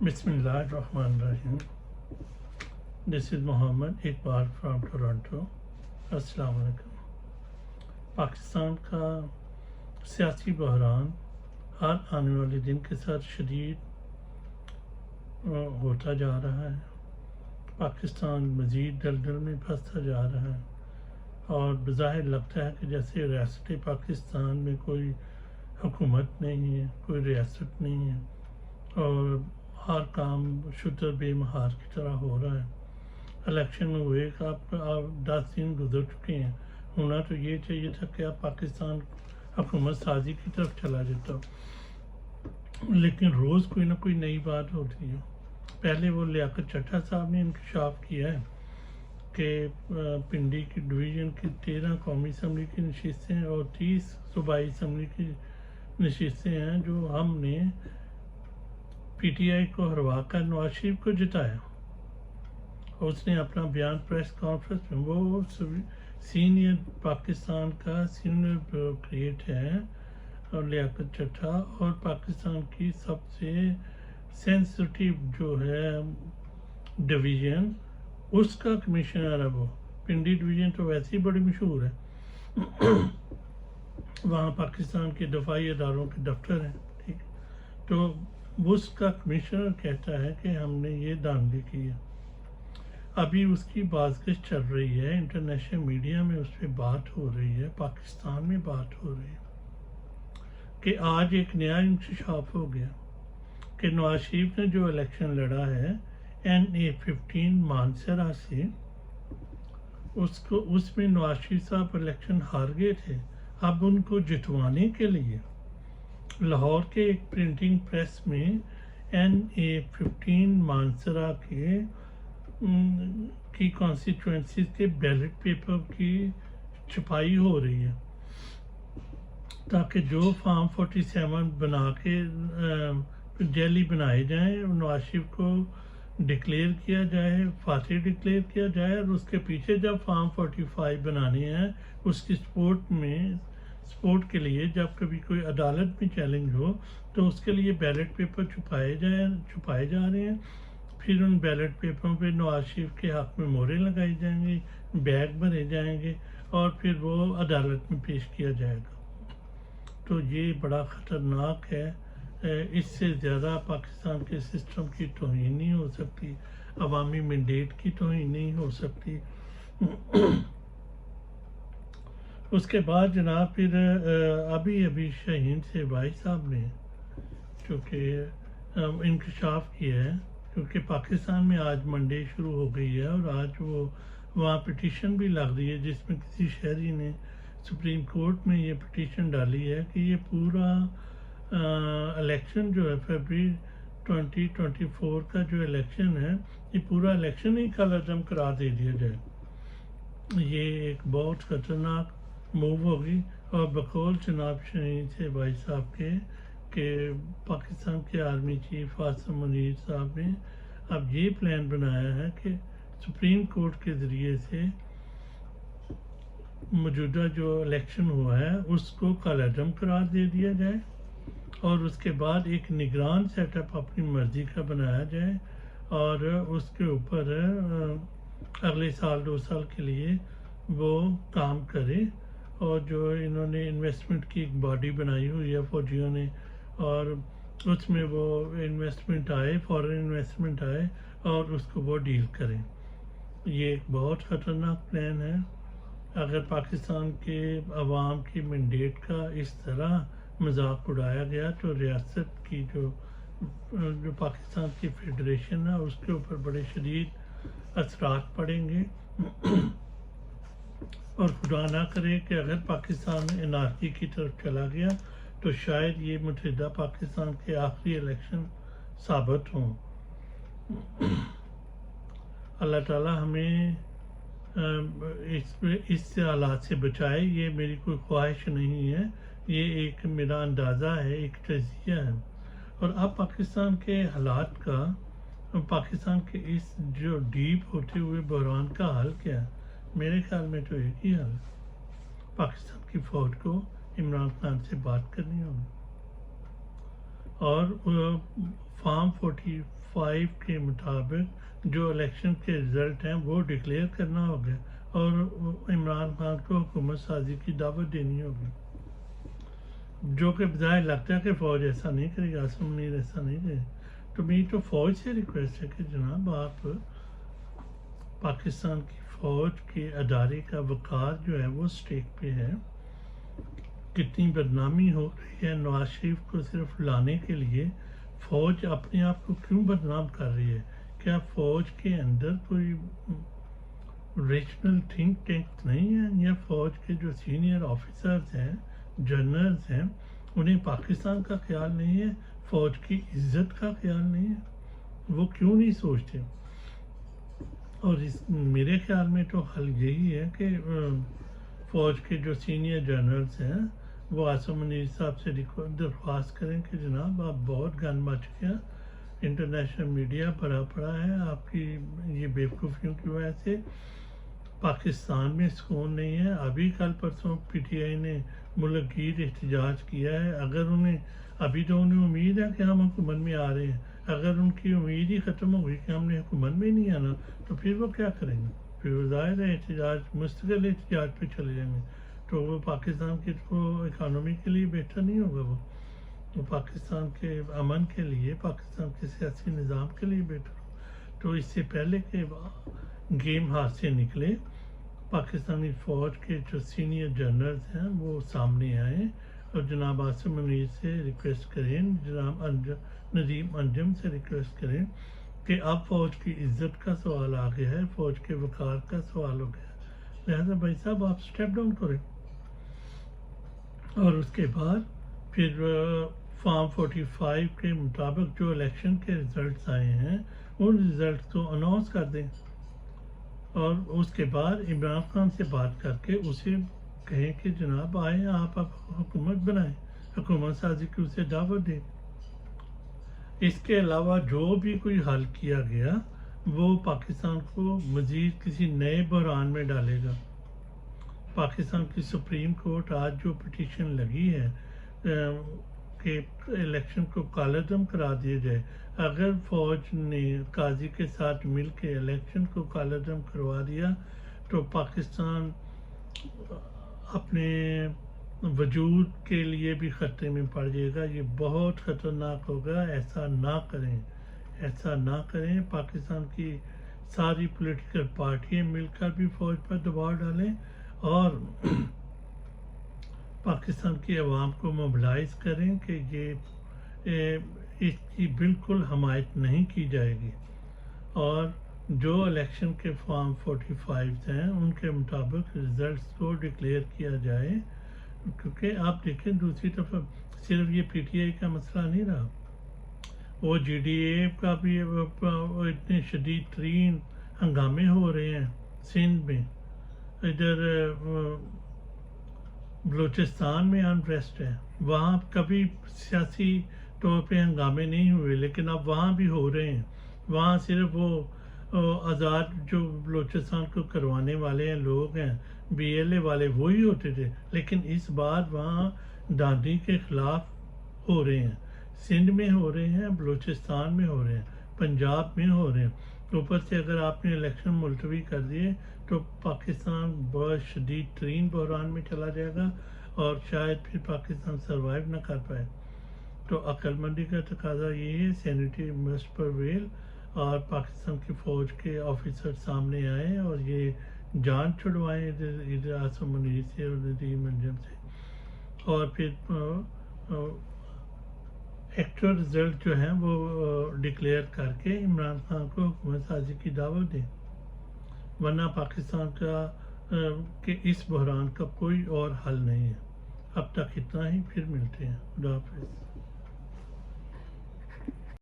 बिस्मिल्लाहिर्रहमानिर्रहीम। This is Mohammad Iqbal from Toronto. अस्सलाम वालेकुम। पाकिस्तान का सियासी बहरान हर आने वाले दिन के साथ शदीद होता जा रहा है। पाकिस्तान मज़ीद दलदल में फंसता जा रहा है और बज़ाहिर लगता है कि जैसे रियासत पाकिस्तान में कोई हुकूमत नहीं है, कोई रियासत नहीं है और हर काम शुतर बेमहार की तरह हो रहा है। इलेक्शन में हुए कि आप 10 दिन गुजर चुके हैं। होना तो ये चाहिए था कि आप पाकिस्तान हुकूमत साजी की तरफ चला जाता, लेकिन रोज़ कोई ना कोई नई बात होती है। पहले वो लियाकत चट्टा साहब ने इंकशाफ किया है कि पिंडी की डिवीज़न की 13 कौमी असम्बली की नशिस्तें और 30 सूबाई असम्बली की नशिस्तें हैं जो हमने PTI को हरवा कर नवाज शरीफ को जिताया। उसने अपना बयान प्रेस कॉन्फ्रेंस में, वो सीनियर पाकिस्तान का सीनियर ब्यूरोक्रेट है और लियाकत चट्टा और पाकिस्तान की सबसे सेंसिटिव जो है डिवीज़न उसका कमिश्नर है। वो पिंडी डिवीज़न तो वैसे ही बड़ी मशहूर है। वहाँ पाकिस्तान के दफाई अदारों के दफ्तर हैं, ठीक। तो उसका कमिश्नर कहता है कि हमने ये धांधली की है। अभी उसकी बाज़गश चल रही है, इंटरनेशनल मीडिया में उस पर बात हो रही है, पाकिस्तान में बात हो रही है कि आज एक नया इंकशाफ हो गया कि नवाज शरीफ ने जो इलेक्शन लड़ा है NA-15 मानसरा से, उसको उसमें नवाज शरीफ साहब इलेक्शन हार गए थे। अब उनको जितवाने के लिए लाहौर के एक प्रिंटिंग प्रेस में NA-15 मानसरा की कॉन्स्टिट्यूंसीज के बैलेट पेपर की छपाई हो रही है ताकि जो फॉर्म 47 बना के जैली बनाए जाएं, नवाज शरीफ को डिक्लेयर किया जाए, फातिह डिक्लेयर किया जाए और उसके पीछे जब फॉर्म 45 बनाने हैं उसकी सपोर्ट के लिए जब कभी कोई अदालत में चैलेंज हो तो उसके लिए बैलेट पेपर छुपाए जा रहे हैं। फिर उन बैलेट पेपरों पे नवाज शरीफ के हक़ में मोहरें लगाई जाएंगी, बैग भरे जाएंगे और फिर वो अदालत में पेश किया जाएगा। तो ये बड़ा ख़तरनाक है। इससे ज़्यादा पाकिस्तान के सिस्टम की तौहीन नहीं हो सकती, अवामी मैंडेट की तौहीन नहीं हो सकती। उसके बाद जनाब फिर अभी शाहीन से भाई साहब ने चूँकि इंकशाफ किया है, क्योंकि पाकिस्तान में आज मंडे शुरू हो गई है और आज वो वहाँ पिटीशन भी लग रही है जिसमें किसी शहरी ने सुप्रीम कोर्ट में ये पिटीशन डाली है कि ये पूरा इलेक्शन जो है फरवरी 2024 का जो इलेक्शन है, ये पूरा इलेक्शन ही कलअदम करार दे दिया जाए। ये एक बहुत ख़तरनाक मूव होगी और बकौल जनाब शहीन से भाई साहब के पाकिस्तान के आर्मी चीफ आसिम मुनीर साहब ने अब ये प्लान बनाया है कि सुप्रीम कोर्ट के ज़रिए से मौजूदा जो इलेक्शन हुआ है उसको कलअदम करार दे दिया जाए और उसके बाद एक निगरान सेटअप अपनी मर्ज़ी का बनाया जाए और उसके ऊपर अगले साल 2 साल के लिए वो काम करे। और जो इन्होंने इन्वेस्टमेंट की एक बॉडी बनाई हुई है फौजियों ने, और उसमें वो इन्वेस्टमेंट आए, फॉरेन इन्वेस्टमेंट आए और उसको वो डील करें। ये एक बहुत ख़तरनाक प्लान है। अगर पाकिस्तान के अवाम की मैंडेट का इस तरह मजाक उड़ाया गया तो रियासत की जो पाकिस्तान की फेडरेशन है उसके ऊपर बड़े शदीद असरात पड़ेंगे। और खुदा ना करे कि अगर पाकिस्तान एनार्की की तरफ चला गया तो शायद ये मुतहदा पाकिस्तान के आखिरी इलेक्शन साबित हों। अल्लाह ताला हमें इस हालात से बचाए। ये मेरी कोई ख्वाहिश नहीं है, ये एक मेरा अंदाज़ा है, एक तजिया है। और अब पाकिस्तान के हालात का, पाकिस्तान के इस जो डीप होते हुए बहरान का हल क्या है? मेरे ख्याल में तो एक ही हल है, पाकिस्तान की फ़ौज को इमरान खान से बात करनी होगी और फॉर्म 5 کے مطابق جو الیکشن کے رزلٹ ہیں وہ ڈکلیئر کرنا ہوگا اور عمران خان کو حکومت سازی کی دعوت دینی ہوگی، جو کہ بظاہر لگتا ہے کہ فوج ایسا نہیں کرے گی، عاصم منیر ایسا نہیں کرے۔ تو میری تو فوج سے ریکویسٹ ہے کہ جناب آپ پاکستان کی فوج کے ادارے کا وقار جو ہے وہ سٹیک پہ ہے۔ کتنی بدنامی ہو رہی ہے نواز شریف کو صرف لانے کے لیے، فوج اپنے آپ کو کیوں بدنام کر رہی ہے؟ کیا فوج کے اندر کوئی ریجنل تھنک ٹینک نہیں ہے، یا فوج کے جو سینئر آفیسرز ہیں، جنرلز ہیں، انہیں پاکستان کا خیال نہیں ہے، فوج کی عزت کا خیال نہیں ہے؟ وہ کیوں نہیں سوچتے؟ اور میرے خیال میں تو حل یہی ہے کہ فوج کے جو سینئر جنرلز ہیں وہ عاصم منیر صاحب سے درخواست کریں کہ جناب آپ بہت گن مچ گیا، انٹرنیشنل میڈیا بھرا پڑا ہے آپ کی یہ بیوقوفیوں کی وجہ سے، پاکستان میں سکون نہیں ہے۔ ابھی کل پرسوں پی ٹی آئی نے ملک گیر احتجاج کیا ہے، اگر ابھی تو انہیں امید ہے کہ ہم حکومت میں آ رہے ہیں، اگر ان کی امید ہی ختم ہو گئی کہ ہم نے حکومت میں نہیں آنا تو پھر وہ کیا کریں گے؟ پھر وہ ظاہر ہے احتجاج مستقل احتجاج پہ چلے جائیں گے، تو وہ پاکستان کی اکانومی کے لیے بہتر نہیں ہوگا، وہ پاکستان کے امن کے لیے، پاکستان کے سیاسی نظام کے لیے بہتر ہو۔ تو اس سے پہلے کہ گیم ہاتھ سے نکلے، پاکستانی فوج کے جو سینئر جنرلز ہیں وہ سامنے آئیں اور جناب عاصم منیر سے ریکویسٹ کریں، جناب ندیم انجم سے ریکویسٹ کریں کہ اب فوج کی عزت کا سوال آ گیا ہے، فوج کے وقار کا سوال ہو گیا ہے، لہذا بھائی صاحب آپ سٹیپ ڈاؤن کریں۔ اور اس کے بعد پھر فارم 45 کے مطابق جو الیکشن کے رزلٹس آئے ہیں ان رزلٹس کو اناؤنس کر دیں، اور اس کے بعد عمران خان سے بات کر کے اسے کہیں کہ جناب آئیں آپ حکومت بنائیں، حکومت سازی کی اسے دعوت دیں۔ اس کے علاوہ جو بھی کوئی حل کیا گیا وہ پاکستان کو مزید کسی نئے بحران میں ڈالے گا۔ پاکستان کی سپریم کورٹ آج جو پٹیشن لگی ہے کہ الیکشن کو کالعدم کرا دیا جائے، اگر فوج نے قاضی کے ساتھ مل کے الیکشن کو کالعدم کروا دیا تو پاکستان اپنے وجود کے لیے بھی خطرے میں پڑ جائے گا، یہ بہت خطرناک ہوگا، ایسا نہ کریں، ایسا نہ کریں۔ پاکستان کی ساری پولیٹیکل پارٹیاں مل کر بھی فوج پر دباؤ ڈالیں اور پاکستان کی عوام کو موبلائز کریں کہ اس کی بالکل حمایت نہیں کی جائے گی، اور جو الیکشن کے فارم 45 ہیں ان کے مطابق رزلٹس کو ڈکلیئر کیا جائے، کیونکہ آپ دیکھیں دوسری طرف صرف یہ پی ٹی آئی کا مسئلہ نہیں رہا، وہ جی ڈی اے کا بھی اتنے شدید ترین ہنگامے ہو رہے ہیں سندھ میں، ادھر بلوچستان میں انریسٹ ہے، وہاں کبھی سیاسی طور پہ ہنگامے نہیں ہوئے لیکن اب وہاں بھی ہو رہے ہیں، وہاں صرف وہ آزاد جو بلوچستان کو کروانے والے ہیں لوگ ہیں بی ایل اے والے وہی ہوتے تھے، لیکن اس بار وہاں دادی کے خلاف ہو رہے ہیں، سندھ میں ہو رہے ہیں، بلوچستان میں ہو رہے ہیں، پنجاب میں ہو رہے ہیں، اوپر سے اگر آپ نے الیکشن ملتوی کر دیے تو پاکستان بہت شدید ترین بحران میں چلا جائے گا اور شاید پھر پاکستان سروائیو نہ کر پائے۔ تو عقل مندی کا تقاضا یہ ہے، سینیٹری مسٹ پرویل، اور پاکستان کی فوج کے آفیسر سامنے آئیں اور یہ جان چھڑوائیں ادھر عاصم منیر سے اور ندیم انجم سے، اور پھر ایکچوئل رزلٹ جو ہیں وہ ڈکلیئر کر کے عمران خان کو حکومت سازی کی دعوت دیں، ورنہ پاکستان کا کہ اس بحران کا کوئی اور حل نہیں ہے۔ اب تک اتنا ہی، پھر ملتے ہیں، خدا حافظ۔